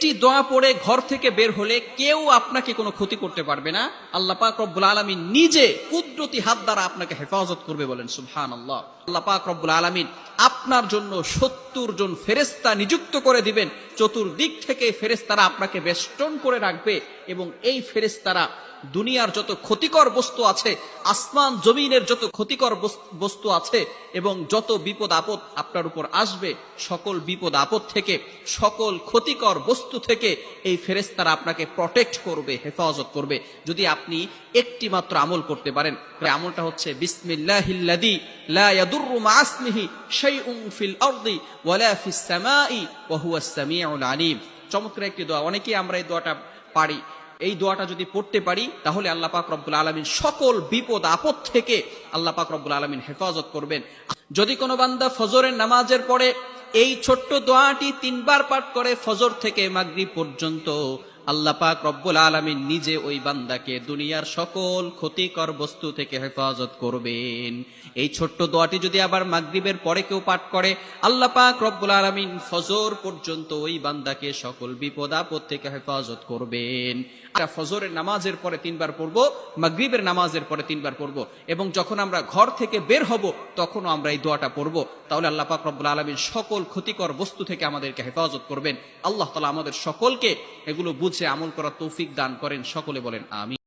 একটি দোয়া পড়ে ঘর থেকে বের হলে কেউ আপনাকে কোনো ক্ষতি করতে পারবে না। আল্লাহ পাক রব্বুল আলামিন নিজে কুদরতি হাত দ্বারা আপনাকে হেফাজত করবে, বলেন সুবহানাল্লাহ। আল্লাহ পাক রব্বুল আলামিন আপনার জন্য 70 জন ফেরেশতা নিযুক্ত করে দিবেন। চতুর্দিক থেকে ফেরেশতারা আপনাকে বেষ্টন করে রাখবে এবং এই ফেরেশতারা দুনিয়ার যত ক্ষতিকর বস্তু আছে, আসমান জমিনের যত ক্ষতিকর বস্তু আছে এবং যত বিপদ আপদ আপনার উপর আসবে, সকল বিপদ আপদ থেকে, সকল ক্ষতিকর বস্তু থেকে এই ফেরেশতারা আপনাকে প্রটেক্ট করবে, হেফাজত করবে, যদি আপনি একটি মাত্র আমল করতে পারেন। আমলটা হচ্ছে বিসমিল্লাহিল্লাযী লা ইয়াদুররু মা ইসমিহি শাইউন ফিল আরদি ওয়ালা ফিস সামাই ওয়া হুয়াস সামিউল আলিম। চমৎকার একটি দোয়া, অনেকেই আমরা এই দোয়াটা পারি। এই দোয়াটা যদি পড়তে পারি তাহলে আল্লাহ পাক রব্বুল আলামিন সকল বিপদ আপদ থেকে আল্লাহ পাক রব্বুল আলামিন হেফাজত করবেন। যদি কোনো বান্দা ফজরের নামাজের পরে এই ছোট্ট দোয়াটি 3 বার পাঠ করে ফজর থেকে মাগরিব পর্যন্ত, আল্লাহ পাক রব্বুল আলামিন নিজে ওই বান্দাকে দুনিয়ার সকল ক্ষতিকর বস্তু থেকে হেফাজত করবেন। এই ছোট্ট দোয়াটি যদি আবার মাগরিবের পরে কেউ পাঠ করে, আল্লাহ পাক রব্বুল আলামিন ফজর পর্যন্ত ওই বান্দাকে সকল বিপদ আপদ থেকে হেফাজত করবেন। ফজরের নামাজের পরে 3 বার পড়বো, মাগরিবের নামাজের পরে 3 বার পড়বো, এবং যখন আমরা ঘর থেকে বের হব তখনও আমরা এই দোয়াটা পড়বো। তাহলে আল্লাহ পাক রব্বুল আলামিন সকল ক্ষতিকর বস্তু থেকে আমাদেরকে হেফাজত করবেন। আল্লাহ তাআলা আমাদের সকলকে এগুলো বুঝে আমল করার তৌফিক দান করেন। সকলে বলেন আমিন।